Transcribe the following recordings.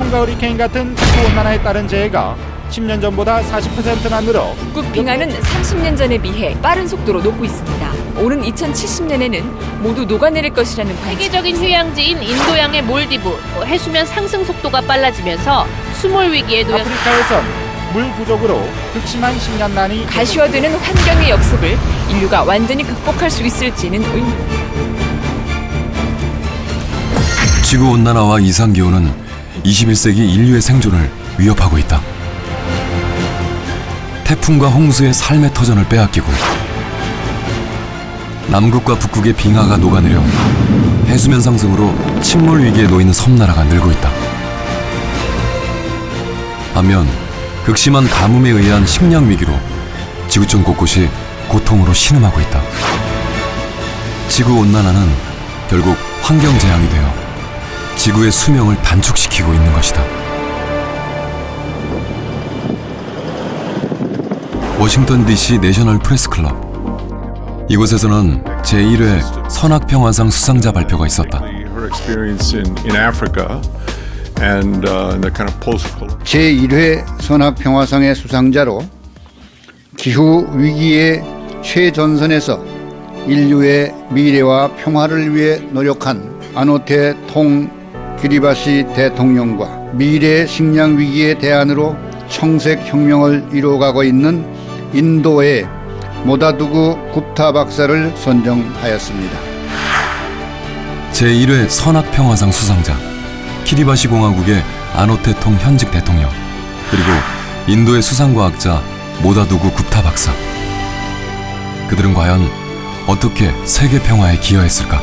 태풍과 허리케인 같은 기후온난화에 따른 재해가 10년 전보다 40%나 늘어 북극 빙하는 30년 전에 비해 빠른 속도로 녹고 있습니다. 오는 2070년에는 모두 녹아내릴 것이라는 관측. 세계적인 휴양지인 인도양의 몰디브, 해수면 상승 속도가 빨라지면서 수몰 위기에 놓였습니다. 아프리카에선 물 부족으로 극심한 식량난이 가시화되는 환경의 역습을 인류가 완전히 극복할 수 있을지는 의문. 지구온난화와 이상기온은 21세기 인류의 생존을 위협하고 있다. 태풍과 홍수의 삶의 터전을 빼앗기고 남극과 북극의 빙하가 녹아내려 해수면 상승으로 침몰 위기에 놓이는 섬나라가 늘고 있다. 반면 극심한 가뭄에 의한 식량 위기로 지구촌 곳곳이 고통으로 신음하고 있다. 지구온난화는 결국 환경재앙이 되어 지구의 수명을 단축시키고 있는 것이다. 워싱턴 DC 내셔널 프레스클럽. 이곳에서는 제1회 선악평화상 수상자 발표가 있었다. 제1회 선악평화상의 수상자로 기후 위기의 최전선에서 인류의 미래와 평화를 위해 노력한 아노테 통 키리바시 대통령과 미래 식량 위기의 대안으로 청색혁명을 이루어가고 있는 인도의 모다두구 굽타 박사를 선정하였습니다. 제1회 선악평화상 수상자 키리바시 공화국의 아노테 통 현직 대통령, 그리고 인도의 수상과학자 모다두구 굽타 박사. 그들은 과연 어떻게 세계 평화에 기여했을까?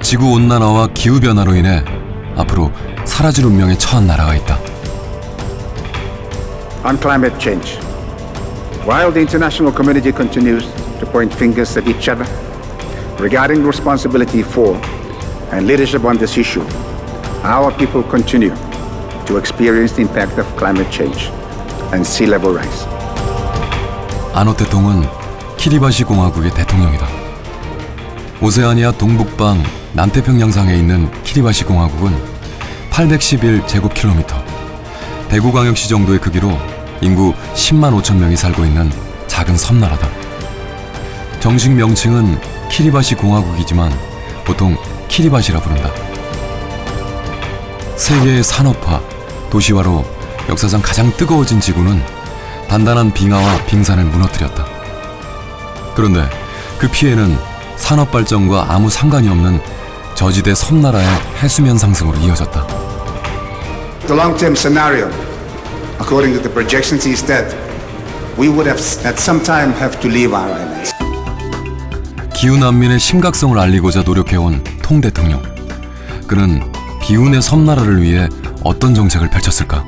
지구온난화와 기후변화로 인해 앞으로 사라질 운명에 처한 나라가 있다. On climate change, while the international community continues to point fingers at each other regarding responsibility for and leadership on this issue, our people continue to experience the impact of climate change and sea level rise. 아노테 통은 키리바시 공화국의 대통령이다. 오세아니아 동북방 남태평양상에 있는 키리바시 공화국은 811제곱킬로미터, 대구광역시 정도의 크기로 인구 10만 5천 명이 살고 있는 작은 섬나라다. 정식 명칭은 키리바시 공화국이지만 보통 키리바시라 부른다. 세계의 산업화, 도시화로 역사상 가장 뜨거워진 지구는 단단한 빙하와 빙산을 무너뜨렸다. 그런데 그 피해는 산업 발전과 아무 상관이 없는 저지대 섬나라의 해수면 상승으로 이어졌다. The long-term scenario, according to the projections, is that we would have at some time have to leave our islands. 기후 난민의 심각성을 알리고자 노력해온 통 대통령. 그는 비운의 섬나라를 위해 어떤 정책을 펼쳤을까?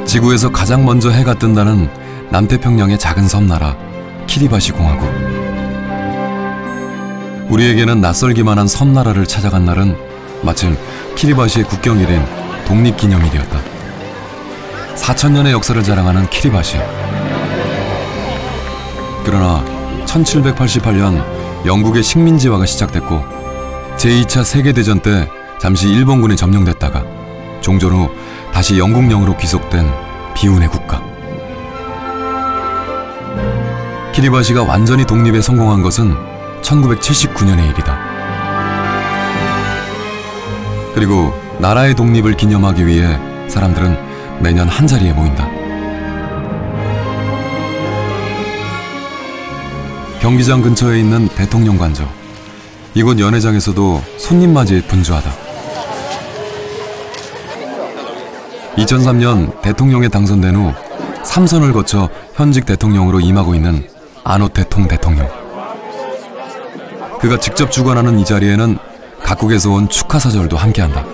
지구에서 가장 먼저 해가 뜬다는 남태평양의 작은 섬나라 키리바시 공화국. 우리에게는 낯설기만 한 섬나라를 찾아간 날은 마침 키리바시의 국경일인 독립기념일이었다. 4,000년의 역사를 자랑하는 키리바시. 그러나 1788년 영국의 식민지화가 시작됐고 제2차 세계대전 때 잠시 일본군에 점령됐다가 종전 후 다시 영국령으로 귀속된 비운의 국가. 키리바시가 완전히 독립에 성공한 것은 1979년의 일이다. 그리고 나라의 독립을 기념하기 위해 사람들은 매년 한자리에 모인다. 경기장 근처에 있는 대통령 관저. 이곳 연회장에서도 손님 맞이에 분주하다. 2003년 대통령에 당선된 후 3선을 거쳐 현직 대통령으로 임하고 있는 아노테 통 대통령. 그가 직접 주관하는 이 자리에는 각국에서 온 축하사절도 함께한다.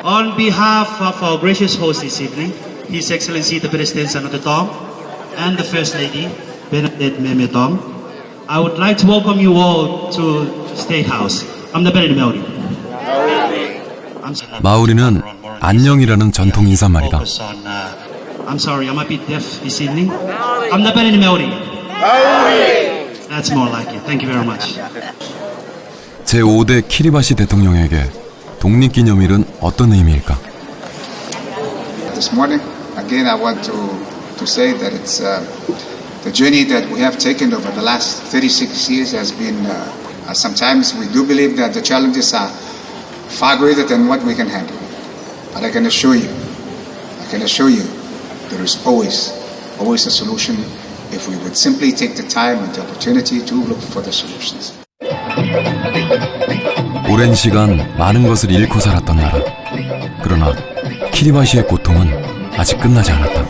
On behalf of our gracious host this evening, His Excellency the President Sanote Tong and the First Lady Bernadette Meme Tong, I would like to welcome you all to State House. I'm the Bernadette Melody. 마우리는 안녕이라는 전통 인사말이다. I'm sorry, I'm a bit deaf this evening. I'm the better Maori. That's more like it. Thank you very much. 제5대 키리바시 대통령에게 독립기념일은 어떤 의미일까? This morning, again, I want to say that it's the journey that we have taken over the last 36 years has been. Sometimes we do believe that the challenges are far greater than what we can handle. But I can assure you, there is always a solution if we would simply take the time and the opportunity to look for the solutions. 오랜 시간 많은 것을 잃고 살았던 나라. 그러나 키리바시의 고통은 아직 끝나지 않았다.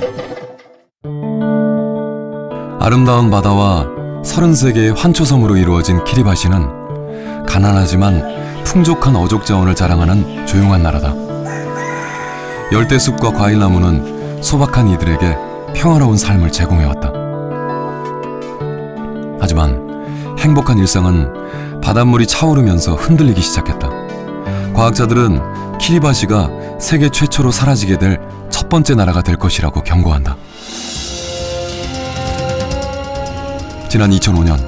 아름다운 바다와 33개의 환초섬으로 이루어진 키리바시는 가난하지만 풍족한 어족 자원을 자랑하는 조용한 나라다. 열대숲과 과일나무는 소박한 이들에게 평화로운 삶을 제공해왔다. 하지만 행복한 일상은 바닷물이 차오르면서 흔들리기 시작했다. 과학자들은 키리바시가 세계 최초로 사라지게 될 첫 번째 나라가 될 것이라고 경고한다. 지난 2005년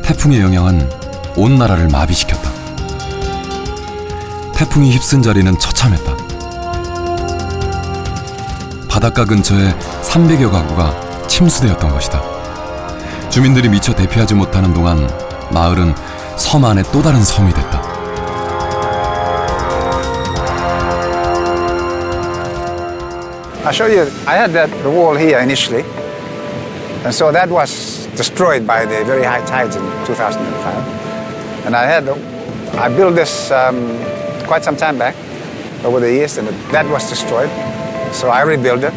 태풍의 영향은 온 나라를 마비시켰다. 태풍이 휩쓴 자리는 처참했다. 바닷가 근처에 300여 가구가 침수되었던 것이다. 주민들이 미처 대피하지 못하는 동안 마을은 섬 안에 또 다른 섬이 됐다. I'll show you. I had the wall here initially, and so that was destroyed by the very high tides in 2005. And I built this quite some time back, over the years, and that was destroyed. So I rebuilt it,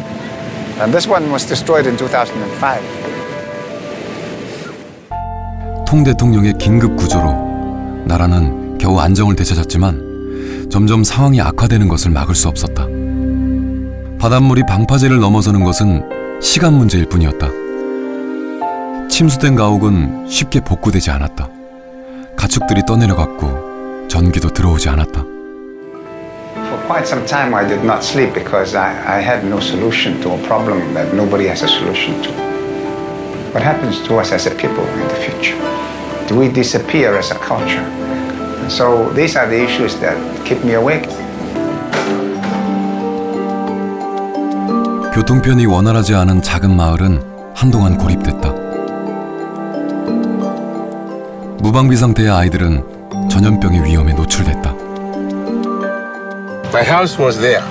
and this one was destroyed in 2005. 통 대통령의 긴급 구조로 나라는 겨우 안정을 되찾았지만 점점 상황이 악화되는 것을 막을 수 없었다. 바닷물이 방파제를 넘어서는 것은 시간 문제일 뿐이었다. 침수된 가옥은 쉽게 복구되지 않았다. 가축들이 떠내려갔고 전기도 들어오지 않았다. For quite some time I did not sleep because I had no solution to a problem that nobody has a solution to. What happens to us as a people in the future? Do we disappear as a culture? And so these are the issues that keep me awake. 교통편이 원활하지 않은 작은 마을은 한동안 고립됐다. 무방비 상태의 아이들은 전염병의 위험에 노출됐다. My house was there,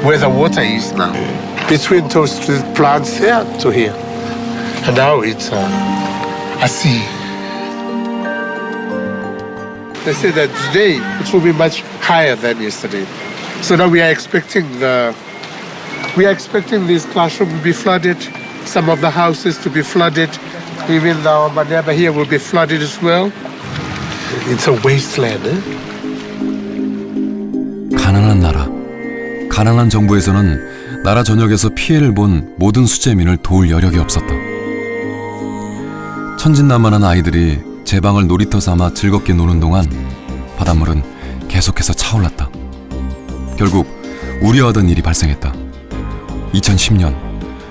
where the water is now, between those two plants there to here. And now it's a sea. They say that today it will be much higher than yesterday. So now we are expecting this classroom to be flooded, some of the houses to be flooded. Even our Manaba here will be flooded as well. It's a wasteland. 가난한 나라, 가난한 정부에서는 나라 전역에서 피해를 본 모든 수재민을 도울 여력이 없었다. 천진난만한 아이들이 제 방을 놀이터 삼아 즐겁게 노는 동안 바닷물은 계속해서 차올랐다. 결국 우려하던 일이 발생했다. 2010년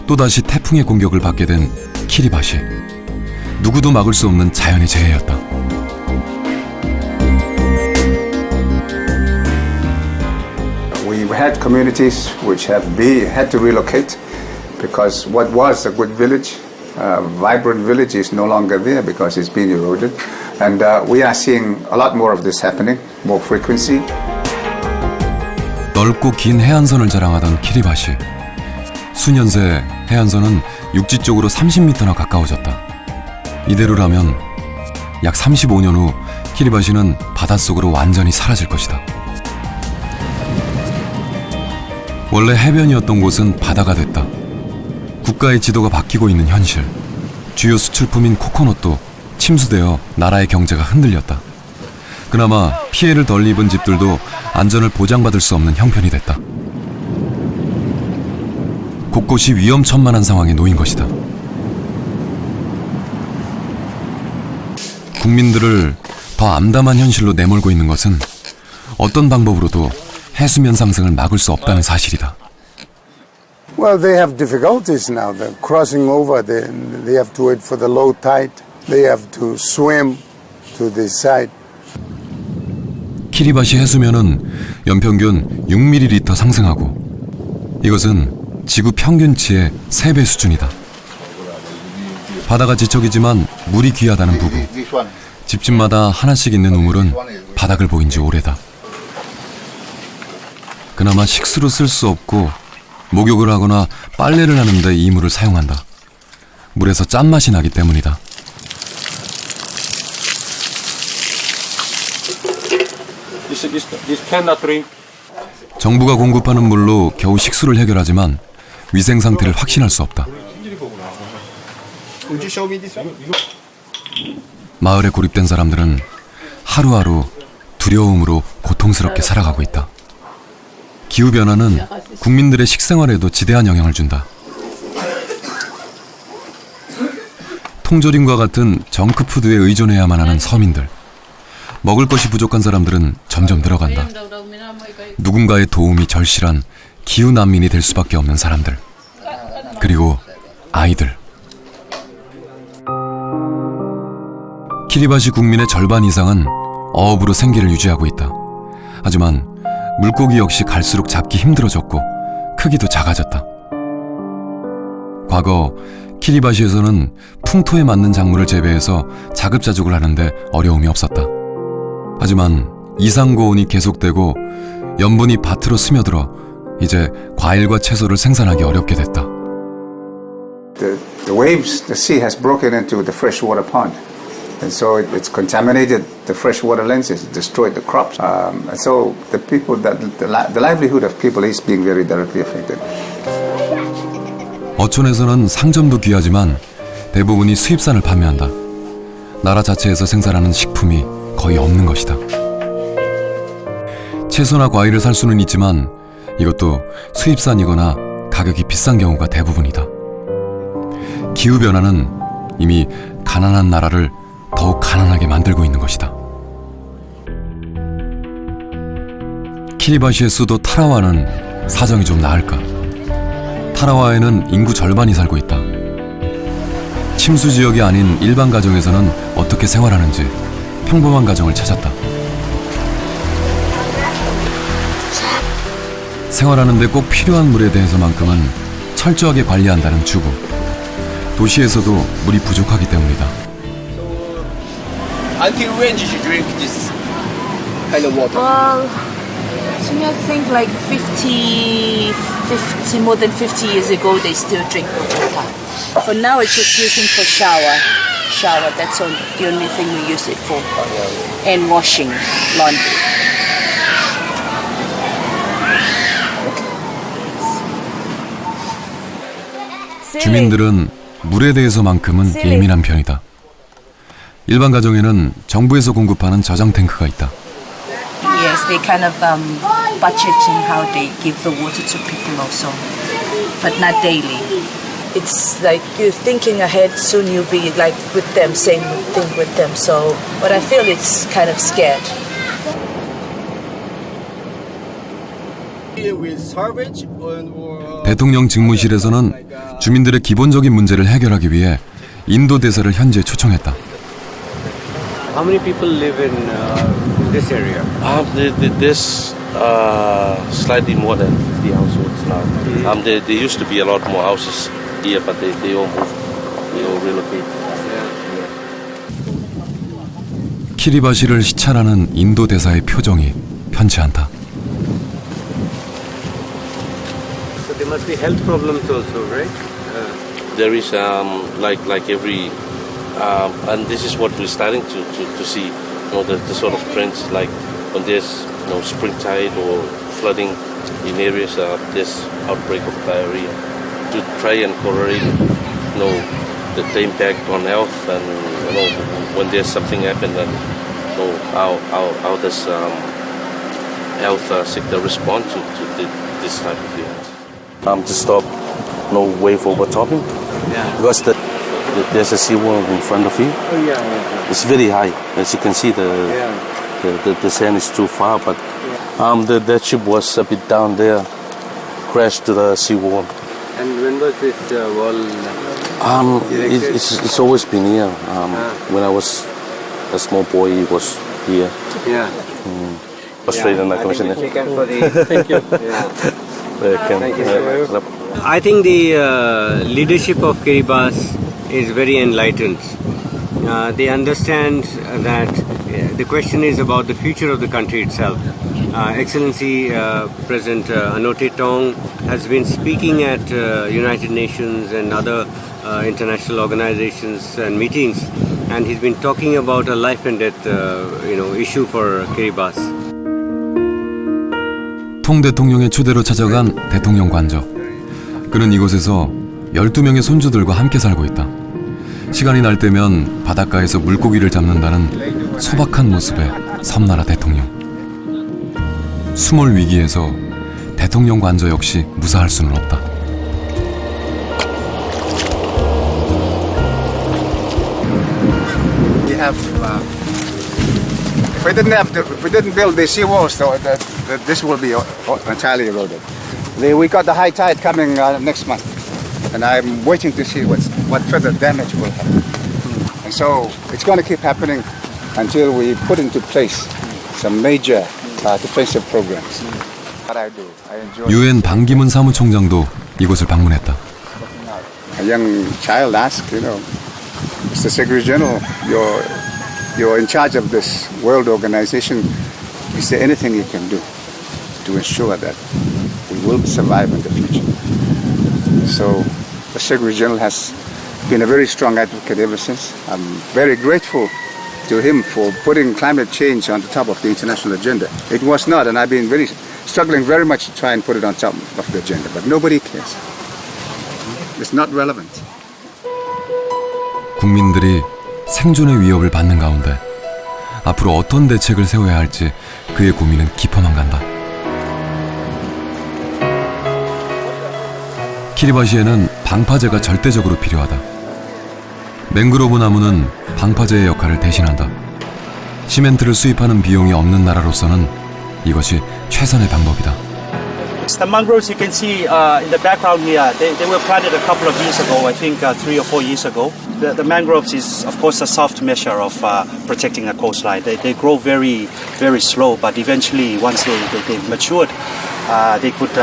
또다시 태풍의 공격을 받게 된 키리바시. 누구도 막을 수 없는 자연의 재해였다. We've had communities which had to relocate because what was a good village, vibrant village, is no longer there because it's been eroded. And we are seeing a lot more of this happening, more frequency. 넓고 긴 해안선을 자랑하던 키리바시. 수년 새 해안선은 육지 쪽으로 30m나 가까워졌다. 이대로라면 약 35년 후 키리바시는 바닷속으로 완전히 사라질 것이다. 원래 해변이었던 곳은 바다가 됐다. 국가의 지도가 바뀌고 있는 현실. 주요 수출품인 코코넛도 침수되어 나라의 경제가 흔들렸다. 그나마 피해를 덜 입은 집들도 안전을 보장받을 수 없는 형편이 됐다. 곳곳이 위험천만한 상황에 놓인 것이다. 국민들을 더 암담한 현실로 내몰고 있는 것은 어떤 방법으로도 해수면 상승을 막을 수 없다는 사실이다. Well, they have difficulties now. They're crossing over. They have to wait for the low tide. They have to swim to the side. 키리바시 해수면은 연평균 6ml 상승하고 이것은 지구 평균치의 3배 수준이다. 바다가 지척이지만 물이 귀하다는 부부. 집집마다 하나씩 있는 우물은 바닥을 보인 지 오래다. 그나마 식수로 쓸 수 없고 목욕을 하거나 빨래를 하는데 이 물을 사용한다. 물에서 짠맛이 나기 때문이다. 정부가 공급하는 물로 겨우 식수를 해결하지만 위생 상태를 확신할 수 없다. 마을에 고립된 사람들은 하루하루 두려움으로 고통스럽게 살아가고 있다. 기후변화는 국민들의 식생활에도 지대한 영향을 준다. 통조림과 같은 정크푸드에 의존해야만 하는 서민들. 먹을 것이 부족한 사람들은 점점 늘어간다. 누군가의 도움이 절실한 기후난민이 될 수밖에 없는 사람들. 그리고 아이들. 키리바시 국민의 절반 이상은 어업으로 생계를 유지하고 있다. 하지만 물고기 역시 갈수록 잡기 힘들어졌고 크기도 작아졌다. 과거 키리바시에서는 풍토에 맞는 작물을 재배해서 자급자족을 하는데 어려움이 없었다. 하지만 이상고온이 계속되고 염분이 밭으로 스며들어 이제 과일과 채소를 생산하기 어렵게 됐다. The waves, the sea has broken into the freshwater pond. And so it's contaminated the freshwater lenses, destroyed the crops. And so the people, the livelihood of people is being very directly affected. 어촌에서는 상점도 귀하지만 대부분이 수입산을 판매한다. 나라 자체에서 생산하는 식품이 거의 없는 것이다. 채소나 과일을 살 수는 있지만 이것도 수입산이거나 가격이 비싼 경우가 대부분이다. 기후변화는 이미 가난한 나라를 더욱 가난하게 만들고 있는 것이다. 키리바시의 수도 타라와는 사정이 좀 나을까? 타라와에는 인구 절반이 살고 있다. 침수 지역이 아닌 일반 가정에서는 어떻게 생활하는지 평범한 가정을 찾았다. 생활하는데 꼭 필요한 물에 대해서만큼은 철저하게 관리한다는 주부. 도시에서도 물이 부족하기 때문이다. Until when did you drink this kind of water? Well, I think like more than 50 years ago, they still drink the water. For now, it's just using for shower. That's the only thing we use it for. And washing, laundry. 주민들은 물에 대해서만큼은 예민한 편이다. 일반 가정에는 정부에서 공급하는 저장 탱크가 있다. Yes, they kind of budgeting how they give the water to people also, but not daily. It's like you're thinking ahead, soon you'll be like with them, same thing with them. So, but I feel it's kind of scared. 대통령 직무실에서는 주민들의 기본적인 문제를 해결하기 위해 인도 대사를 현지에 초청했다. How many people live in this area? There's slightly more than 50 households now. There used to be a lot more houses here, but they all moved. They all relocated. 키리바시를 시찰하는 인도 대사의 표정이 편치 않다. So there must be health problems also, right? There is like every. And this is what we're starting to see, the sort of trends, like when there's spring tide or flooding in areas, there's outbreak of diarrhea. To try and correlate, the impact on health and when there's something happen, and how does health sector respond to this type of event? To stop wave overtopping, because there's a seawall in front of you. Oh, yeah. It's very high. As you can see, the sand is too far, but That ship was a bit down there, crashed to the seawall. And when was this wall? It's always been here. When I was a small boy, it was here. Yeah. Australian Commissioner. Thank you. Thank you. I think the leadership of Kiribati is very enlightened. They understand that the question is about the future of the country itself. Excellency President Anote Tong has been speaking at United Nations and other international organizations and meetings, and he's been talking about a life and death issue for Kiribati. 통 대통령의 초대로 찾아간 대통령 관저. 그는 이곳에서 12명의 손주들과 함께 살고 있다. 시간이 날 때면 바닷가에서 물고기를 잡는다는 소박한 모습의 섬나라 대통령. 수몰 위기에서 대통령 관저 역시 무사할 수는 없다. We have, if we didn't build the seawalls, this will be entirely eroded. We got the high tide coming next month, and I'm waiting to see what further damage will happen. And so it's going to keep happening until we put into place some major defensive programs. What I do, I enjoy. 유엔 반기문 사무총장도 이곳을 방문했다. A young child asked, Mr. Secretary General, you're in charge of this world organization. Is there anything you can do to ensure that we will survive in the future? So the Secretary General has been a very strong advocate ever since. I'm very grateful to him for putting climate change on the top of the international agenda. It was not, and I've been struggling very much to try and put it on top of the agenda, but nobody cares. It's not relevant. 국민들이 생존의 위협을 받는 가운데 앞으로 어떤 대책을 세워야 할지 그의 고민은 깊어만 간다. 키리바시에는 방파제가 절대적으로 필요하다. 맹그로브 나무는 방파제의 역할을 대신한다. 시멘트를 수입하는 비용이 없는 나라로서는 이것이 최선의 방법이다. The mangroves you can see in the background here, they were planted a couple of years ago, I think 3 or 4 years ago. The mangroves is, of course, a soft measure of protecting a coastline. They grow very, very slow, but eventually, once they matured, they could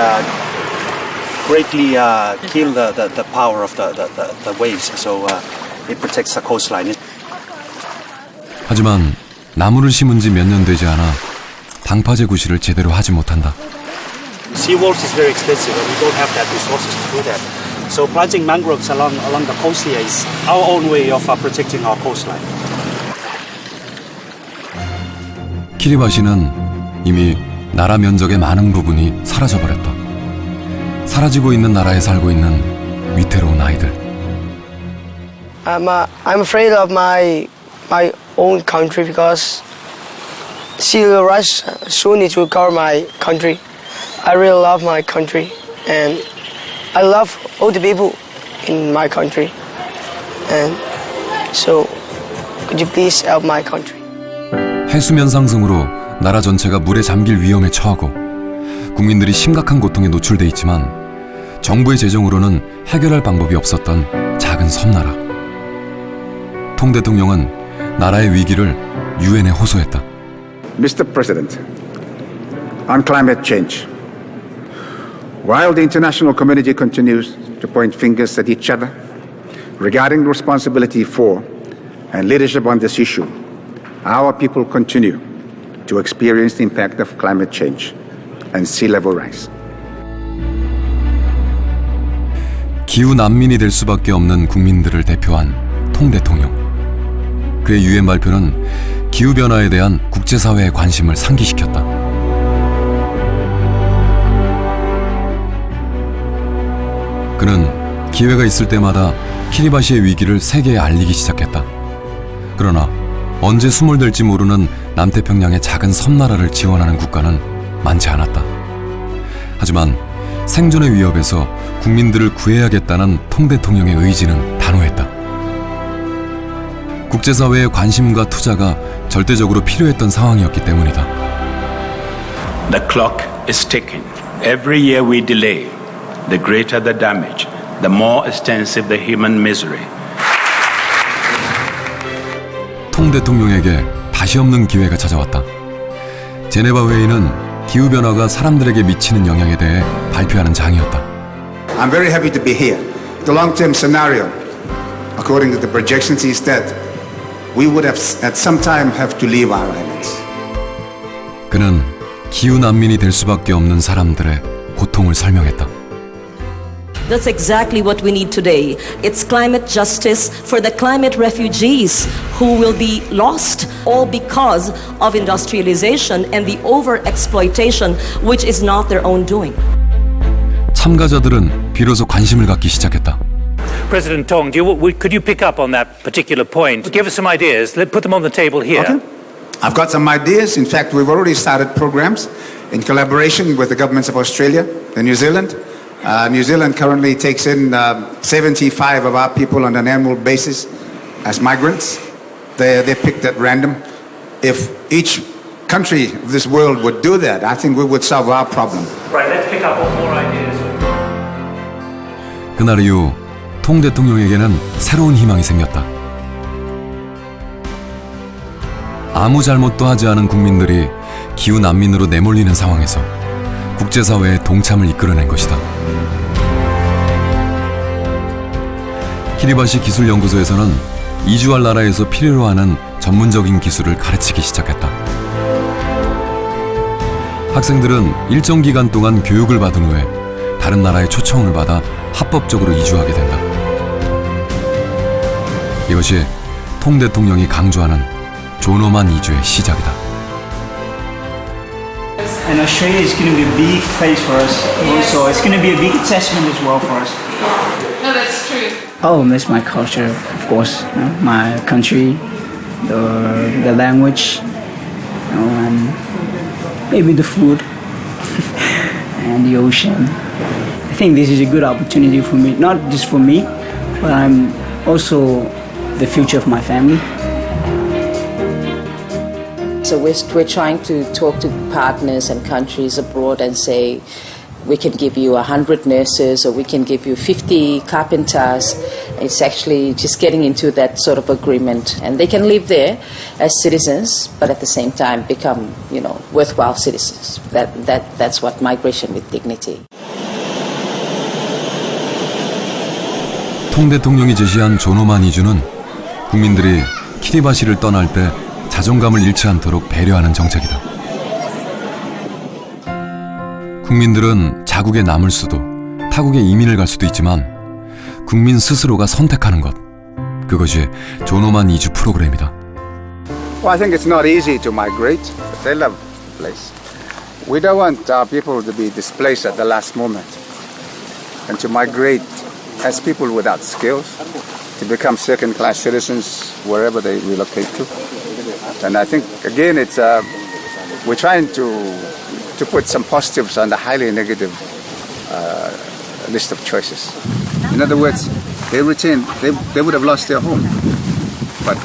greatly kill the power of the waves. So it protects the coastline. 하지만 나무를 심은 지 몇 년 되지 않아 방파제 구실을 제대로 하지 못한다. Seawalls is very expensive, and we don't have that resources to do that. So planting mangroves along the coast here is our own way of protecting our coastline. 키리바시는 이미 나라 면적의 많은 부분이 사라져버렸다. 사라지고 있는 나라에 살고 있는 위태로운 아이들. I'm afraid of my own country because sea will rise soon. It will cover my country. I really love my country, and I love all the people in my country. And so, could you please help my country? 해수면 상승으로 나라 전체가 물에 잠길 위험에 처하고 국민들이 심각한 고통에 노출돼 있지만 정부의 재정으로는 해결할 방법이 없었던 작은 섬나라. 통 대통령은 나라의 위기를 유엔에 호소했다. Mr. President, on climate change, while the international community continues to point fingers at each other regarding responsibility for and leadership on this issue, our people continue to experience the impact of climate change and sea level rise. 기후 난민이 될 수밖에 없는 국민들을 대표한 통 대통령. 그의 유엔 발표는 기후 변화에 대한 국제사회의 관심을 상기시켰다. 그는 기회가 있을 때마다 키리바시의 위기를 세계에 알리기 시작했다. 그러나 언제 수몰될지 모르는 남태평양의 작은 섬나라를 지원하는 국가는 많지 않았다. 하지만 생존의 위협에서 국민들을 구해야겠다는 통 대통령의 의지는 단호했다. 국제사회의 관심과 투자가 절대적으로 필요했던 상황이었기 때문이다. The clock is ticking. Every year we delay, the greater the damage, the more extensive the human misery. 통 대통령에게 다시 없는 기회가 찾아왔다. 제네바 회의는 기후변화가 사람들에게 미치는 영향에 대해 발표하는 장이었다. I'm very happy to be here. The long-term scenario, according to the projections, is that we would have at some time have to leave our islands. 그는 기후 난민이 될 수밖에 없는 사람들의 고통을 설명했다. That's exactly what we need today. It's climate justice for the climate refugees who will be lost, all because of industrialization and the overexploitation, which is not their own doing. 참가자들은 비로소 관심을 갖기 시작했다. President Tong, could you pick up on that particular point? Give us some ideas. Let's put them on the table here. Okay. I've got some ideas. In fact, we've already started programs in collaboration with the governments of Australia and New Zealand. New Zealand currently takes in 75 of our people on an annual basis as migrants. They're picked at random. If each country of this world would do that, I think we would solve our problem. Right, let's pick up on more ideas. 그날 이후 통 대통령에게는 새로운 희망이 생겼다. 아무 잘못도 하지 않은 국민들이 기후 난민으로 내몰리는 상황에서 국제사회의 동참을 이끌어낸 것이다. 키리바시 기술연구소에서는 이주할 나라에서 필요로 하는 전문적인 기술을 가르치기 시작했다. 학생들은 일정 기간 동안 교육을 받은 후에 다른 나라의 초청을 받아 합법적으로 이주하게 된다. 이것이 통 대통령이 강조하는 존엄한 이주의 시작이다. And Australia is going to be a big place for us. Also, it's going to be a big assessment as well for us. No, that's true. Oh, miss my culture, of course. You know, my country, the language, you know, and maybe the food and the ocean. I think this is a good opportunity for me, not just for me, but I'm also the future of my family. So we're trying to talk to partners and countries abroad and say, we can give you 100 nurses or we can give you 50 carpenters. It's actually just getting into that sort of agreement. And they can live there as citizens, but at the same time become, worthwhile citizens. That's what migration with dignity. 통 대통령이 제시한 존엄한 이주는 국민들이 키리바시를 떠날 때 자존감을 잃지 않도록 배려하는 정책이다. 국민들은 자국에 남을 수도, 타국에 이민을 갈 수도 있지만 국민 스스로가 선택하는 것, 그것이 존엄한 이주 프로그램이다. Well, I think it's not easy to migrate. They love the place. We don't want our people to be displaced at the last moment and to migrate as people without skills, to become second-class citizens wherever they relocate to. And I think, again, we're trying to put some positives on the highly negative list of choices. In other words, they would have lost their home. But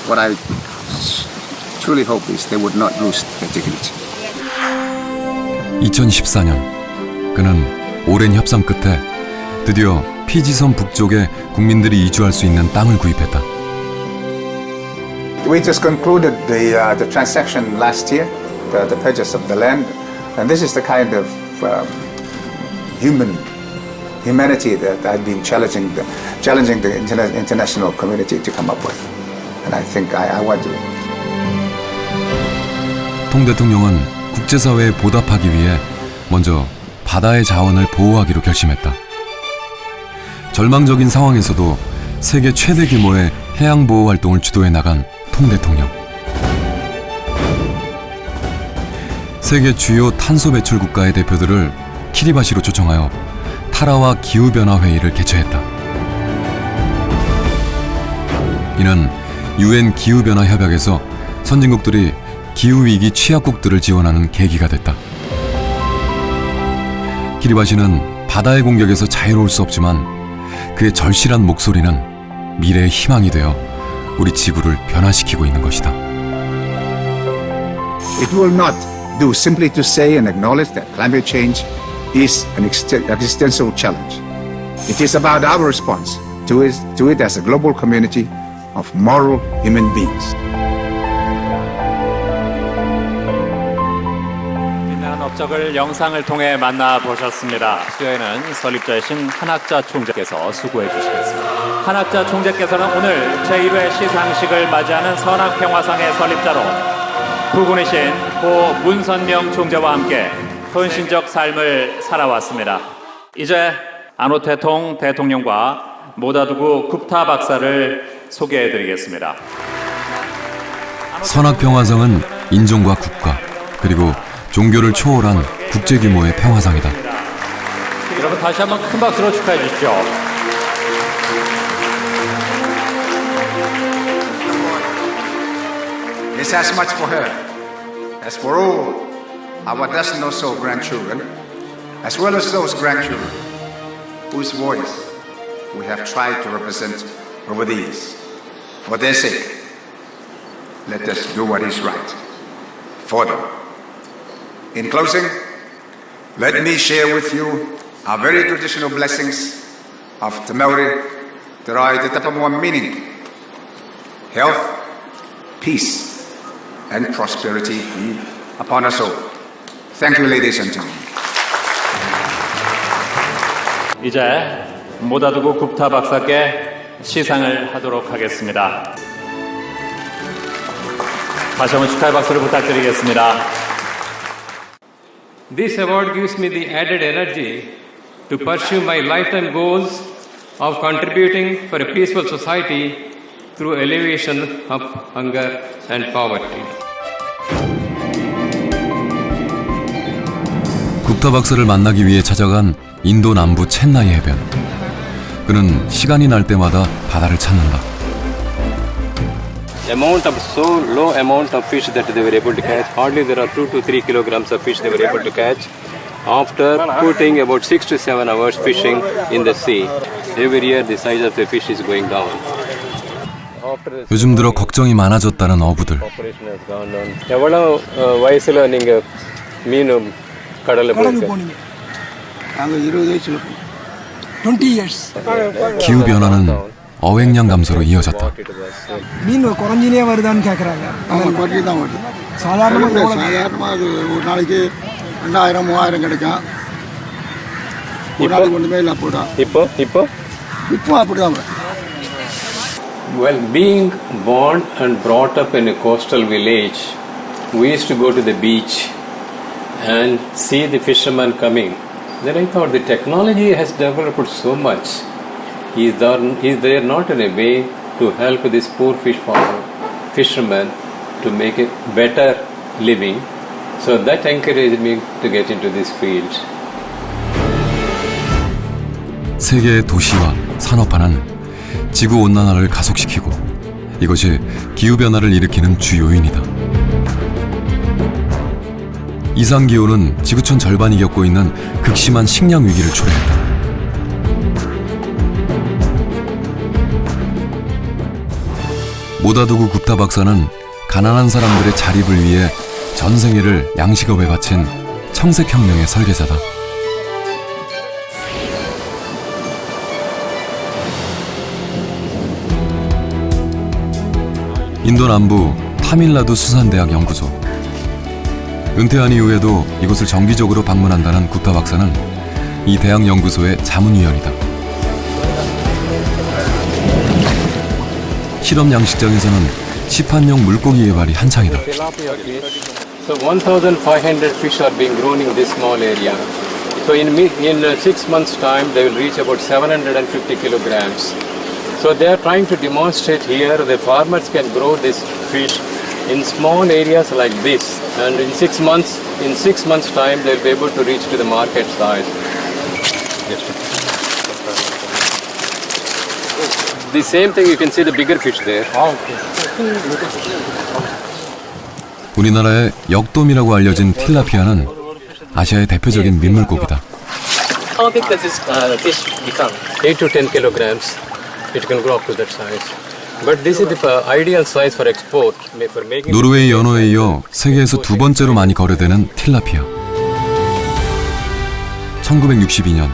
what I truly hope is they would not lose their dignity. 2014년, 그는 오랜 협상 끝에 드디어 피지섬 북쪽에 국민들이 이주할 수 있는 땅을 구입했다. We just concluded the transaction last year, the purchase of the land, and this is the kind of humanity that I've been challenging the international community to come up with, and I think I want to. 통 대통령은 국제사회에 보답하기 위해 먼저 바다의 자원을 보호하기로 결심했다. 절망적인 상황에서도 세계 최대 규모의 해양보호 활동을 주도해 나간 통 대통령. 세계 주요 탄소 배출 국가의 대표들을 키리바시로 초청하여 타라와 기후변화 회의를 개최했다. 이는 UN 기후변화 협약에서 선진국들이 기후위기 취약국들을 지원하는 계기가 됐다. 키리바시는 바다의 공격에서 자유로울 수 없지만 그의 절실한 목소리는 미래의 희망이 되어 우리 지구를 변화시키고 있는 것이다. It will not do simply to say and acknowledge that climate change is an existential challenge. It is about our response to it as a global community of moral human beings. 빛나는 업적을 영상을 통해 만나보셨습니다. 수요에는 설립자이신 한학자 총재께서 수고해 주시겠습니다. 한학자 총재께서는 오늘 제1회 시상식을 맞이하는 선학평화상의 설립자로 부군이신 고 문선명 총재와 함께 헌신적 삶을 살아왔습니다. 이제 아노테통 대통령과 모다두구 굽타 박사를 소개해드리겠습니다. 선학평화상은 인종과 국가 그리고 종교를 초월한 국제 규모의 평화상이다. 여러분 다시 한번 큰 박수로 축하해 주십시오. It's as much for her as for all our dozen or so grandchildren, as well as those grandchildren whose voice we have tried to represent over the years. For their sake, let us do what is right for them. In closing, let me share with you our very traditional blessings of Tamauri Terai Tetapamuan meaning, health, peace, and prosperity be upon us all. Thank you, ladies and gentlemen. 이제 모다두구 굽타 박사께 시상을 하도록 하겠습니다. 다시 한번 축하의 박수를 부탁드리겠습니다. This award gives me the added energy to pursue my lifetime goals of contributing for a peaceful society through alleviation of hunger and poverty. 굽타 박사를 만나기 위해 찾아간 인도 남부 첸나이 해변. 그는 시간이 날 때마다 바다를 찾는다. Amount of so low amount of fish that they were able to catch. Hardly there are 2 to 3 kilograms of fish they were able to catch after putting about 6 to 7 hours fishing in the sea. Every year the size of the fish is going down. 요즘 들어 걱정이 많아졌다는 어부들. எவ்வளவு வயசுல நீங்க மீன் கடல்ல போனீங்க? நாங்க 20 வயசுல 20 years. 기후 변화는 어획량 감소로 이어졌다. மீன் குறைஞ்சினே வருதான்னு கேக்குறாங்க. ஆமா குறைஞ்சி தான் வருது. சாதாரணமா ஒரு நாளைக்கு 2000 3000 கிடைக்கும். ஒரு நாளைக்கு ஒண்ணுமே இல்ல போடா. இப்போ அப்படிதான் வரும். Well, being born and brought up in a coastal village, we used to go to the beach and see the fishermen coming. Then I thought the technology has developed so much. Is there not in a way to help this poor fishermen to make a better living? So that encouraged me to get into this field. 세계의 도시와 산업화는 지구 온난화를 가속시키고 이것이 기후 변화를 일으키는 주 요인이다. 이상 기온은 지구촌 절반이 겪고 있는 극심한 식량 위기를 초래했다. 모다두구 굽타 박사는 가난한 사람들의 자립을 위해 전 생애를 양식업에 바친 청색혁명의 설계자다. 인도 남부 타밀나두 수산대학 연구소. 은퇴한 이후에도 이곳을 정기적으로 방문한다는 굽타 박사는 이 대학 연구소의 자문위원이다. 실험 양식장에서는 시판용 물고기 개발이 한창이다. So 1,500 fish are being grown in this small area. So in 6 months' time, they will reach about 750 kilograms. So they are trying to demonstrate here the farmers can grow this fish in small areas like this, and in 6 months' time, they will be able to reach to the market size. The same thing, you can see the bigger fish there. 우리나라의 역돔이라고 알려진 틸라피아는 아시아의 대표적인 민물고기다. How big does this fish become? 8 to 10 kilograms. It can grow up to that size. But this is the ideal size for export. For making 노르웨이 연어에 이어 세계에서 두 번째로 많이 거래되는 틸라피아. 1962년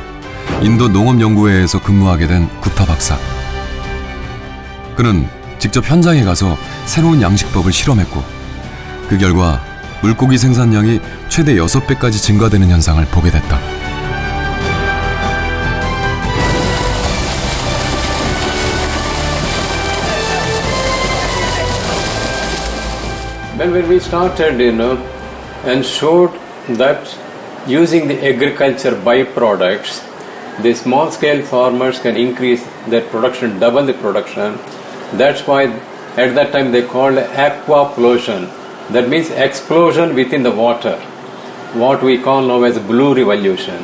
인도 농업연구회에서 근무하게 된 굽타 박사. 그는 직접 현장에 가서 새로운 양식법을 실험했고 그 결과 물고기 생산량이 최대 6배까지 증가되는 현상을 보게 됐다. when we started, and showed that using the agriculture byproducts, the small-scale farmers can increase their production, double the production. That's why at that time they called aquaplosion. That means explosion within the water, what we call now as blue revolution.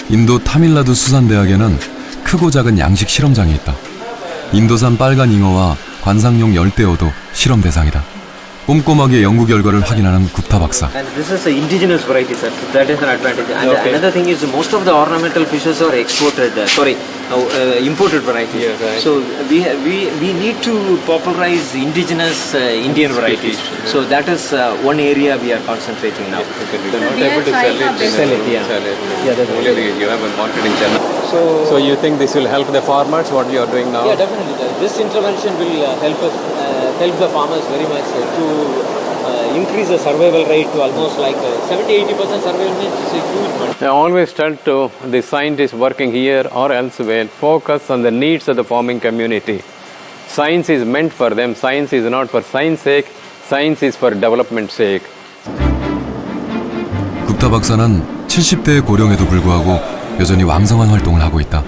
인도 타밀나두 수산대학에는 크고 작은 양식 실험장이 있다. 인도산 빨간 잉어와 관상용 열대어도 실험 대상이다. 꼼꼼하게 연구 결과를 확인하는 굽타 박사. And this is an indigenous variety, sir. That is an advantage. And another thing is most of the ornamental fishes are imported varieties. Yeah, right. So we need to popularize indigenous Indian varieties. So that is one area we are concentrating now. They're not able to sell it. Yeah, that's only you have a market in China. So you think this will help the farmers? What you are doing now? Yeah, definitely. This intervention will help us, help the farmers very much to increase the survival rate to almost like 70-80% survival rate is a huge one. I always tell to the scientists working here or elsewhere, focus on the needs of the farming community. Science is meant for them. Science is not for science sake. Science is for development sake. 굽타 박사는 70대의 고령에도 불구하고 여전히 왕성한 활동을 하고 있다.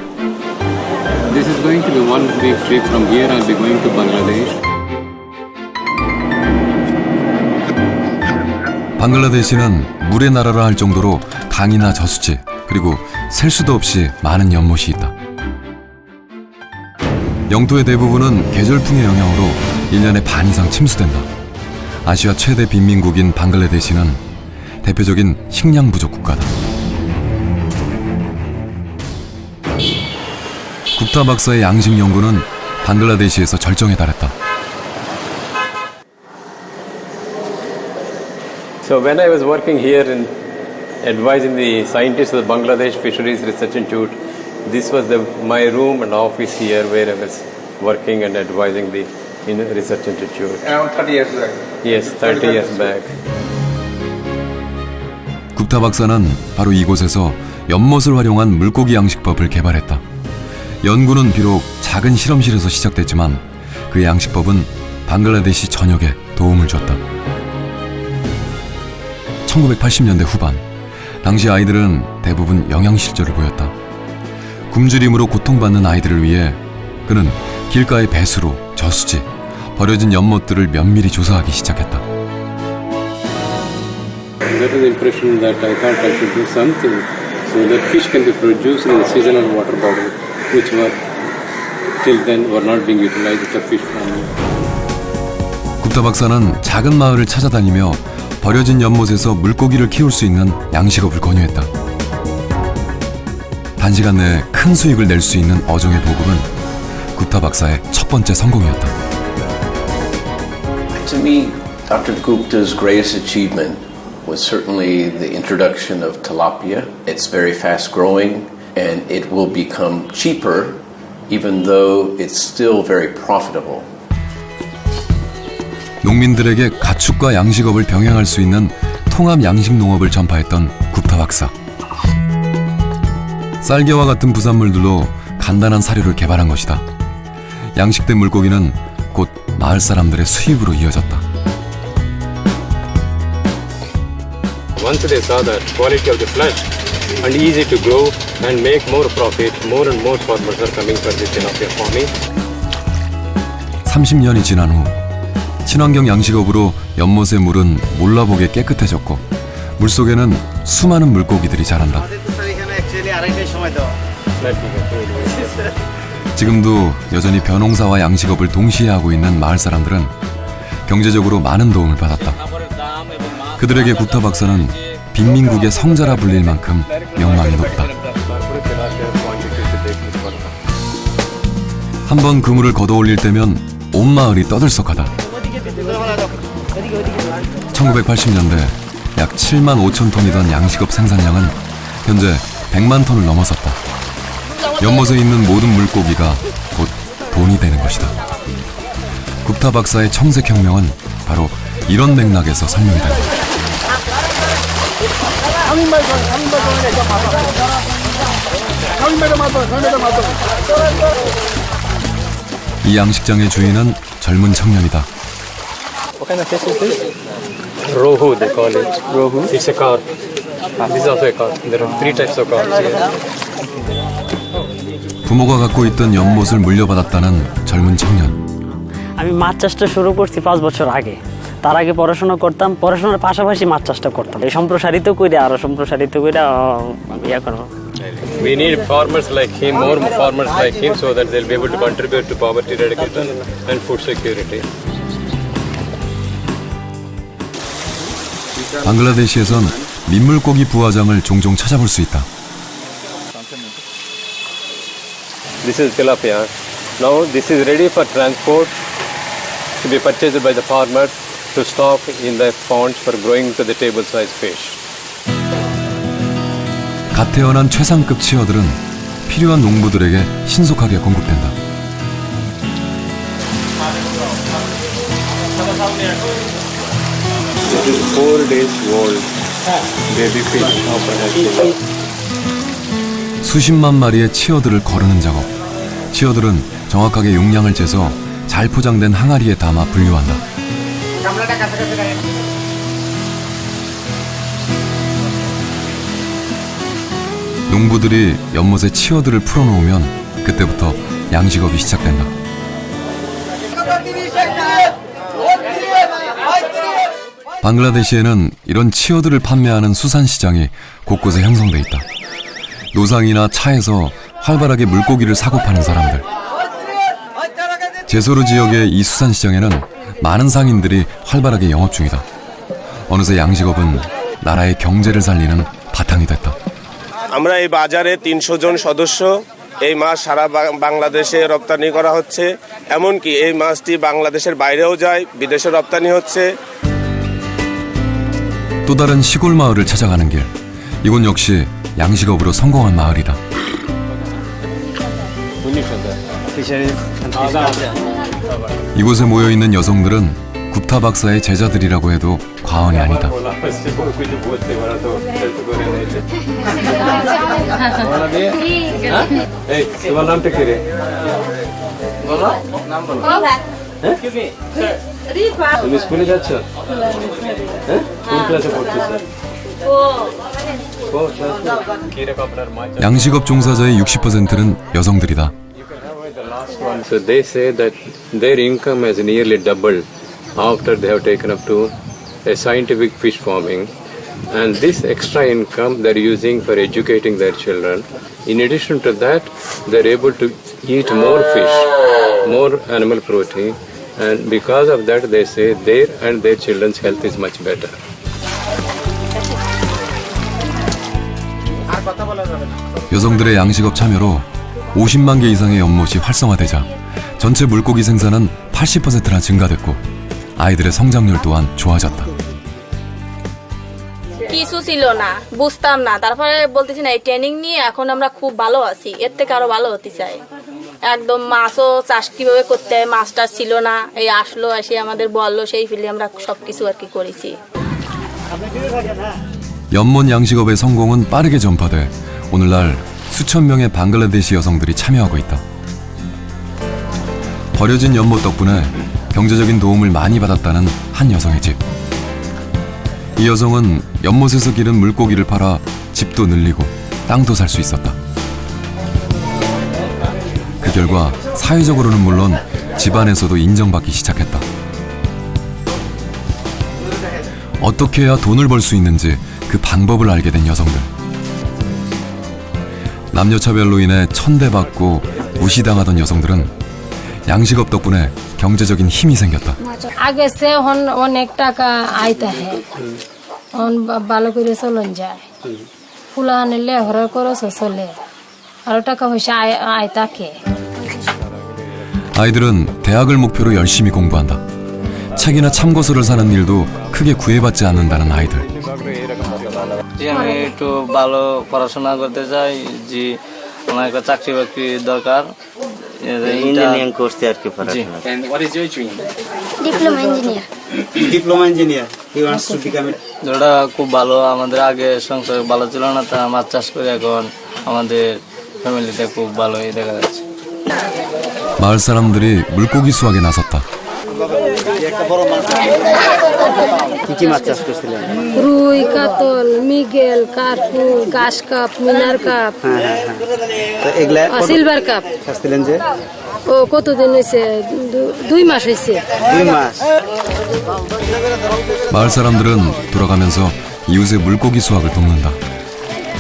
This is going to be one big trip. From here I'll be going to Bangladesh. 방글라데시는 물의 나라라 할 정도로 강이나 저수지 그리고 셀 수도 없이 많은 연못이 있다. 영토의 대부분은 계절풍의 영향으로 1년에 반 이상 침수된다. 아시아 최대 빈민국인 방글라데시는 대표적인 식량 부족 국가다. 굽타 박사의 양식 연구는 방글라데시에서 절정에 달했다. So when I was working here in advising the scientists of the Bangladesh Fisheries Research Institute, this was my room and office here where I was working and advising the research institute. Around 30 years back. Yes, 30 years back. 굽타 박사는 바로 이곳에서 연못을 활용한 물고기 양식법을 개발했다. 연구는 비록 작은 실험실에서 시작됐지만 그의 양식법은 방글라데시 전역에 도움을 줬다. 1980년대 후반, 당시 아이들은 대부분 영양실조를 보였다. 굶주림으로 고통받는 아이들을 위해 그는 길가의 배수로, 저수지, 버려진 연못들을 면밀히 조사하기 시작했다. That is the impression that I thought I should do something so that fish can be produced in the seasonal water body, which were till then were not being utilized for fish farming. 굽타 박사는 작은 마을을 찾아다니며 버려진 연못에서 물고기를 키울 수 있는 양식업을 권유했다. 단시간 내에 큰 수익을 낼 수 있는 어종의 보급은 굽타 박사의 첫 번째 성공이었다. To me, Dr. Gupta's greatest achievement was certainly the introduction of tilapia. It's very fast growing and it will become cheaper even though it's still very profitable. 농민들에게 가축과 양식업을 병행할 수 있는 통합 양식 농업을 전파했던 굽타 박사. 쌀개와 같은 부산물들로 간단한 사료를 개발한 것이다. 양식된 물고기는 곧 마을 사람들의 수입으로 이어졌다. Once they saw the quality of the flesh and easy to grow and make more profit, more and more farmers are coming for this tilapia farming. 30년이 지난 후 친환경 양식업으로 연못의 물은 몰라보게 깨끗해졌고 물속에는 수많은 물고기들이 자란다. 지금도 여전히 벼농사와 양식업을 동시에 하고 있는 마을 사람들은 경제적으로 많은 도움을 받았다. 그들에게 굽타 박사는 빈민국의 성자라 불릴 만큼 명망이 높다. 한번 그물을 걷어올릴 때면 온 마을이 떠들썩하다. 1980년대 약 7만 5천 톤이던 양식업 생산량은 현재 100만 톤을 넘어섰다. 연못에 있는 모든 물고기가 곧 돈이 되는 것이다. 굽타 박사의 청색혁명은 바로 이런 맥락에서 설명이 된다. 이 양식장의 주인은 젊은 청년이다. What kind of fish is this? Rohu, they call it. Rohu? It's a carp. This is also a carp. There are 3 types of carps here. 부모가 갖고 있던 연못을 물려받았다는 젊은 청년. আমি মাছ চাষটা শুরু করছি 5 বছর আগে। তার আগে পড়াশোনা করতাম, পড়াশোনার পাশাপাশি মাছ চাষটা করতাম। এই সম্প্রসারিত করে আরো সম্প্রসারিত করে ইয়া করব। We need farmers like him, more farmers like him, so that they'll be able to contribute to poverty eradication and food security. 방글라데시에선 민물고기 부화장을 종종 찾아볼 수 있다. This is tilapia. Now this is ready for transport to be purchased by the farmers to stock in the ponds for growing to the table size fish. 갓 태어난 최상급 치어들은 필요한 농부들에게 신속하게 공급된다. This is 4 days old baby fish. 수십만 마리의 치어들을 거르는 작업. 치어들은 정확하게 용량을 재서 잘 포장된 항아리에 담아 분류한다. 농부들이 연못에 치어들을 풀어놓으면 그때부터 양식업이 시작된다. 방글라데시에는 이런 치어들을 판매하는 수산시장이 곳곳에 형성돼 있다. 노상이나 차에서 활발하게 물고기를 사고 파는 사람들. 제소르 지역의 이 수산시장에는 많은 상인들이 활발하게 영업 중이다. 어느새 양식업은 나라의 경제를 살리는 바탕이 됐다. আমরা এই বাজারে 300 জন সদস্য এই মাছ সারা বাংলাদেশে রপ্তানি করা হচ্ছে এমনকি এই মাছটি বাংলাদেশের বাইরেও যায় বিদেশে রপ্তানি হচ্ছে 또 다른 시골 마을을 찾아가는 길. 이곳 역시 양식업으로 성공한 마을이다. 이곳에 모여 있는 여성들은 굽타 박사의 제자들이라고 해도 과언이 아니다. তুমি স্কুলে যাচ্ছ? কোন ক্লাসে পড়তেছ? 양식업 종사자의 60%는 여성들이다. So they say that their income has nearly doubled after they have taken up to a scientific fish farming, and this extra income they're using for educating their children. In addition to that, they're able to eat more fish, more animal protein, and because of that they say their and their children's health is much better. 여성들의 양식업 참여로 50만 개 이상의 연못이 활성화되자 전체 물고기 생산은 80%나 증가됐고 아이들의 성장률 또한 좋아졌다. কিছু ছিল না বুঝতাম না তারপরে বলতেছি না এই ট্রেনিং নিয়ে এখন আমরা খুব ভালো আছি এর থেকে আরো ভালো হতে চাই একদম মাছও চাষ কিভাবে করতে হয় মাছটা ছিল না এই আসলো এসে আমাদের বললো সেই ফিল্ডে আমরা সবকিছু আর কি করেছি. 연못 양식업의 성공은 빠르게 전파돼 오늘날 수천 명의 방글라데시 여성들이 참여하고 있다. 버려진 연못 덕분에 경제적인 도움을 많이 받았다는 한 여성의 집. 이 여성은 연못에서 기른 물고기를 팔아 집도 늘리고 땅도 살 수 있었다. 그 결과 사회적으로는 물론 집안에서도 인정받기 시작했다. 어떻게 해야 돈을 벌 수 있는지 그 방법을 알게 된 여성들. 남녀차별로 인해 천대받고 무시당하던 여성들은 양식업 덕분에 경제적인 힘이 생겼다. আগে সে অনেক টাকা আইতে হয় ভালো করে চলন যায় ফুলা আনলে হরার খরচ চলে আরো টাকা পয়সা আয় থাকে 아이들은 대학을 목표로 열심히 공부한다. 책이나 참고서를 사는 일도 크게 구애받지 않는다는 아이들. আমি একটু ভালো পড়াশোনা করতে চাই যে আমার একটা চাকরি বাকরি দরকার ইঞ্জিনিয়ারিং করতে আর কি পড়াশোনা। And what is your dream? Diploma engineer. Diploma engineer. He wants to become it. ওটা খুব ভালো আমাদের আগে সংসার ভালো ছিল না তা মাছ চাষ করে এখন আমাদের ফ্যামিলিতে খুব ভালোই দেখা যাচ্ছে। 마을 사람들이 물고기 수확에 나섰다. কি মাছ চাষ করছিলেন? রুই, কাতল, মৃগেল, কার্পু, ঘাস কাপ, মিনার কাপ, তো এগুলা সিলভার কাপ। চাষছিলেন যে? ও কতদিন হয়েছে? 2 মাস হয়েছে। 2 মাস। 마을 사람들은 돌아가면서 이웃의 물고기 수확을 돕는다.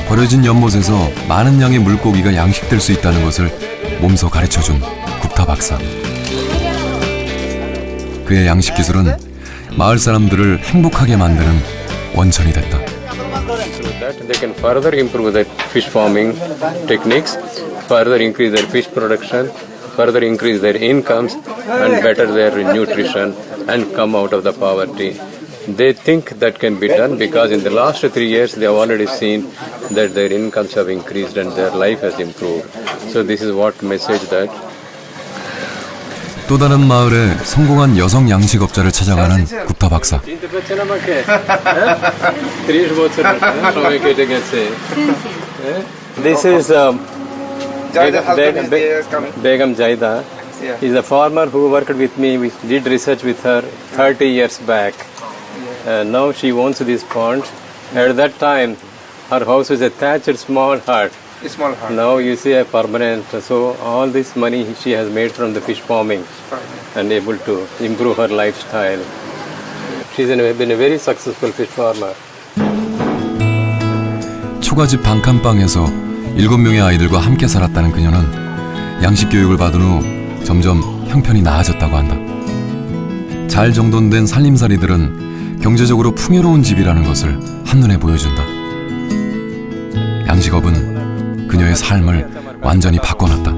버려진 연못에서 많은 양의 물고기가 양식될 수 있다는 것을 몸소 가르쳐준 굽타 박사. 그의 양식 기술은 마을 사람들을 행복하게 만드는 원천이 됐다. They can further improve their fish farming techniques, further increase their fish production, further increase their incomes, and better their nutrition, and come out of the poverty. They think that can be done because in the last 3 years they have already seen that their incomes have increased and their life has improved. So this is what message that 또 다른 마을에 성공한 여성 양식업자를 찾아가는 굽타 박사. This is Begum Jaida. He's a farmer who worked with me. We did research with her 30 years back. Now she owns this pond. At that time, her house was a thatched small hut. Now you see a permanent. So all this money she has made from the fish farming and able to improve her lifestyle. She's been a very successful fish farmer. 초가집 단칸방에서 7명의 아이들과 함께 살았다는 그녀는 양식 교육을 받은 후 점점 형편이 나아졌다고 한다. 잘 정돈된 살림살이들은 경제적으로 풍요로운 집이라는 것을 한눈에 보여준다. 양식업은 그녀의 삶을 완전히 바꿔놨다.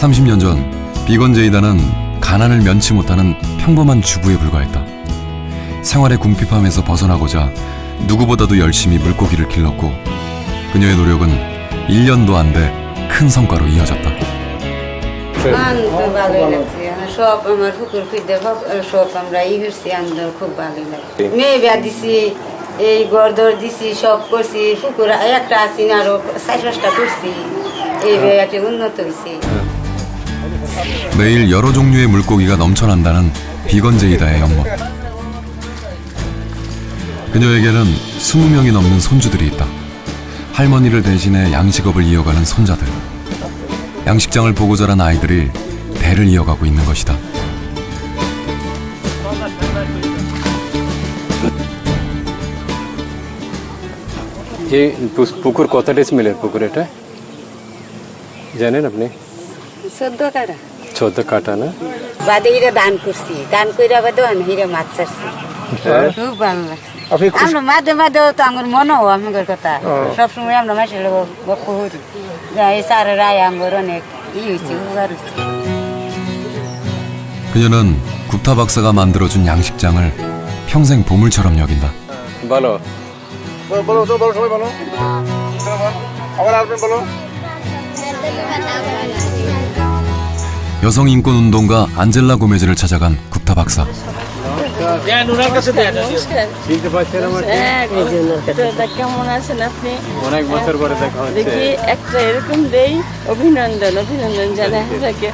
30년 전 비건 제이다는 가난을 면치 못하는 평범한 주부에 불과했다. 생활의 궁핍함에서 벗어나고자 누구보다도 열심히 물고기를 길렀고 그녀의 노력은 1년도 안 돼 큰 성과로 이어졌다. সব আমার পুকুর খুঁজতে সব আমরা ই করছি আমাদের খুব ভালো লাগে মেয়ে বিয়া দিছি এই গড়দর দিছি সব করছি পুকুর একটা আছি না আরো 4-5টা করছি এই একটা উন্নত হয়েছে. 매일 여러 종류의 물고기가 넘쳐난다는 비건 제이다의 연못. 그녀에게는 20명이 넘는 손주들이 있다. 할머니를 대신해 양식업을 이어가는 손자들. 양식장을 보고 자란 아이들이 대를 이어가고 있는 것이다. ये पुकुर कत डेसिमिल पुकुर এটা জানেন আপনি 14 কাটা 14 কাটা না বাদে হিরে দান করছি দান কইরা বাদে হিরে মাছ ছাড়ছি খুব ভালো লাগছে আমরা মাঝে মাঝে তো আমার মনে হয় আমার কথা সবসময় আমরা মাসের গপ্প করি এই সারা রায় আমার অনেক 이 হয়েছে উপকার হয়েছে. 그녀는 굽타 박사가 만들어준 양식장을 평생 보물처럼 여긴다. বলো বলো তো বলো সবাই বলো আবার আসবেন বলো. 여성 인권 운동가 안젤라 고메즈를 찾아간 굽타 박사. চিনতে পারছেন আমাকে কেমন আছেন আপনি? অনেক বছর পরে দেখা হচ্ছে. দেখি একটা এরকম দেই অভিনন্দন জানাই আপনাকে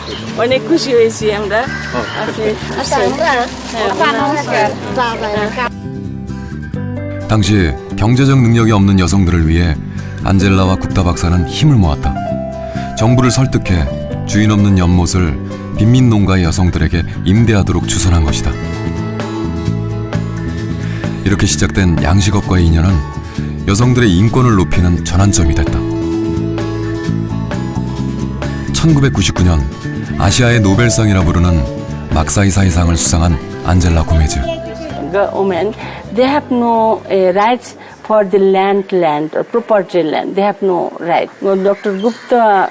অনেক খুশি হয়েছি আমরা আপনি 당시 경제적 능력이 없는 여성들을 위해 안젤라와 굽타 박사는 힘을 모았다. 정부를 설득해 주인 없는 연못을 빈민 농가의 여성들에게 임대하도록 주선한 것이다. 이렇게 시작된 양식업과의 인연은 여성들의 인권을 높이는 전환점이 됐다. 1999년 아시아의 노벨상이라 부르는 막사이사이상을 수상한 안젤라 고메즈. women they have no rights for the land or property land they have no right. Dr. Gupta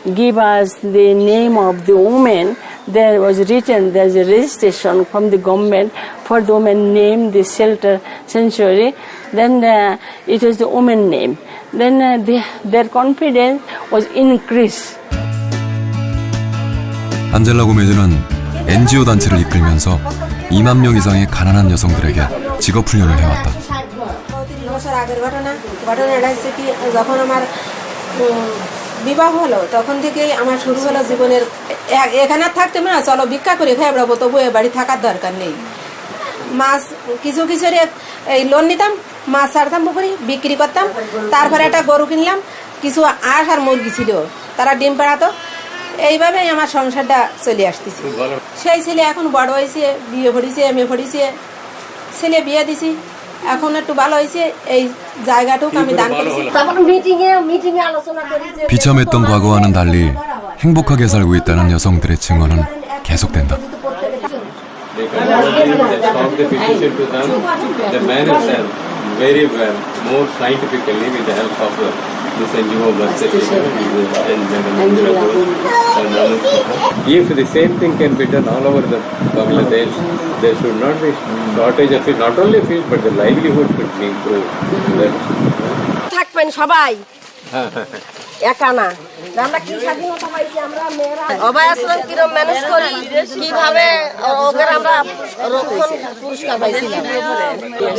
give us the name of the woman, there was written, there's a registration from the government for the woman name, the shelter sanctuary. Then it was the woman name. Then their confidence was increased. 안젤라 고메즈는 NGO 단체를 이끌면서 2만 명 이상의 가난한 여성들에게 직업 훈련을 해왔다. বিবাহ হলো তখন থেকেই আমার শুরু হলো জীবনের এখানে থাকতে না চলো ভিক্ষা করে খাই বেড়াবো তবু এ বাড়ি থাকার দরকার নেই মাছ কিছু কিছু এই লোন নিতাম মাছ ছাড়তাম পুকুরি বিক্রি করতাম তারপরে একটা গরু কিনলাম কিছু হাঁস আর মুরগি ছিল তারা ডিম পাড়াতো এইভাবেই আমার সংসারটা চলে আসতেছে সেই ছেলে এখন বড় হয়েছে বিয়ে পড়িছে এমএ পড়িছে ছেলে বিয়ে দিছি এখন একটু ভালো হয়েছে এই জায়গাটুকু আমি দান করেছি মিটিং에 আলোচনা করি 비참했던 과거와는 달리 행복하게 살고 있다는 여성들의 증언은 계속된다. They stop the petition to them. They manage them very well, more scientifically with the help of this NGO and if the same thing can be done all over the Bangladesh, there should not be shortage of fish, not only fish, but the livelihood should be improved. থাকবেন সবাই একা না আমরা কি স্বাধীনতা পাইছি আমরা মেয়েরা অভয় আশ্রম কিরম ম্যানেজ করি কিভাবে ওদের আমরা রক্ষণ পুরস্কার পাইছিলাম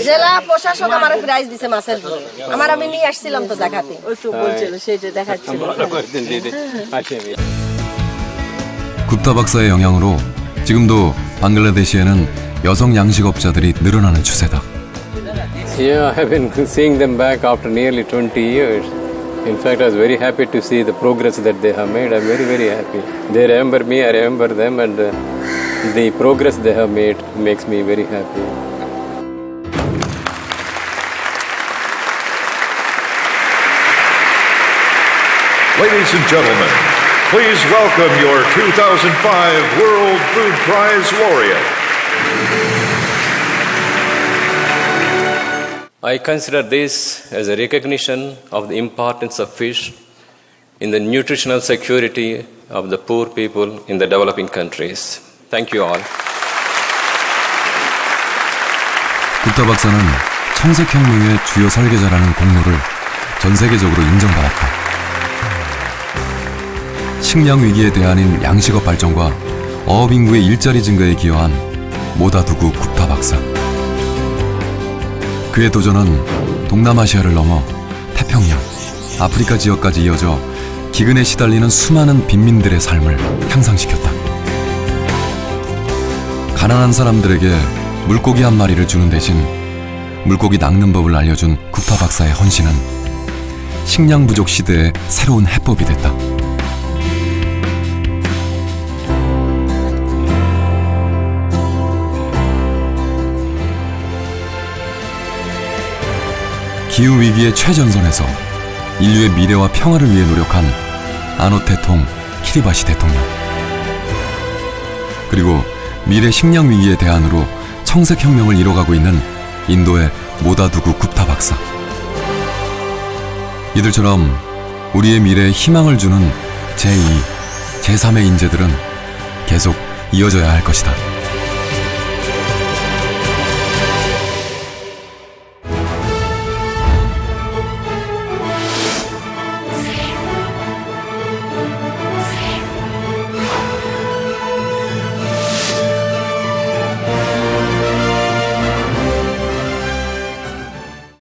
জেলা প্রশাসক আমার প্রাইজ দিছে মাছের আমার আমি নিয়ে আসছিলাম তো দেখাতে ওই তো বলছিল সেটা দেখাচ্ছিল 굽타 박사의 영향으로 지금도 방글라데시에는 여성 양식업자들이 늘어나는 추세다. Yeah, I have been seeing them back after nearly 20 years. In fact, I was very happy to see the progress that they have made. I'm very, very happy. They remember me, I remember them, and the progress they have made makes me very happy. Ladies and gentlemen, please welcome your 2005 World Food Prize laureate. I consider this as a recognition of the importance of fish in the nutritional security of the poor people in the developing countries. Thank you all. 굽타 박사는 청색혁명의 주요 설계자라는 공로를 전 세계적으로 인정받았다. 식량 위기에 대안인 양식업 발전과 어업 인구의 일자리 증가에 기여한 모다두구 굽타 박사. 그의 도전은 동남아시아를 넘어 태평양, 아프리카 지역까지 이어져 기근에 시달리는 수많은 빈민들의 삶을 향상시켰다. 가난한 사람들에게 물고기 한 마리를 주는 대신 물고기 낚는 법을 알려준 굽타 박사의 헌신은 식량 부족 시대의 새로운 해법이 됐다. 기후위기의 최전선에서 인류의 미래와 평화를 위해 노력한 아노테통 키리바시 대통령, 그리고 미래 식량 위기의 대안으로 청색혁명을 이뤄가고 있는 인도의 모다두구 굽타 박사. 이들처럼 우리의 미래에 희망을 주는 제2, 제3의 인재들은 계속 이어져야 할 것이다.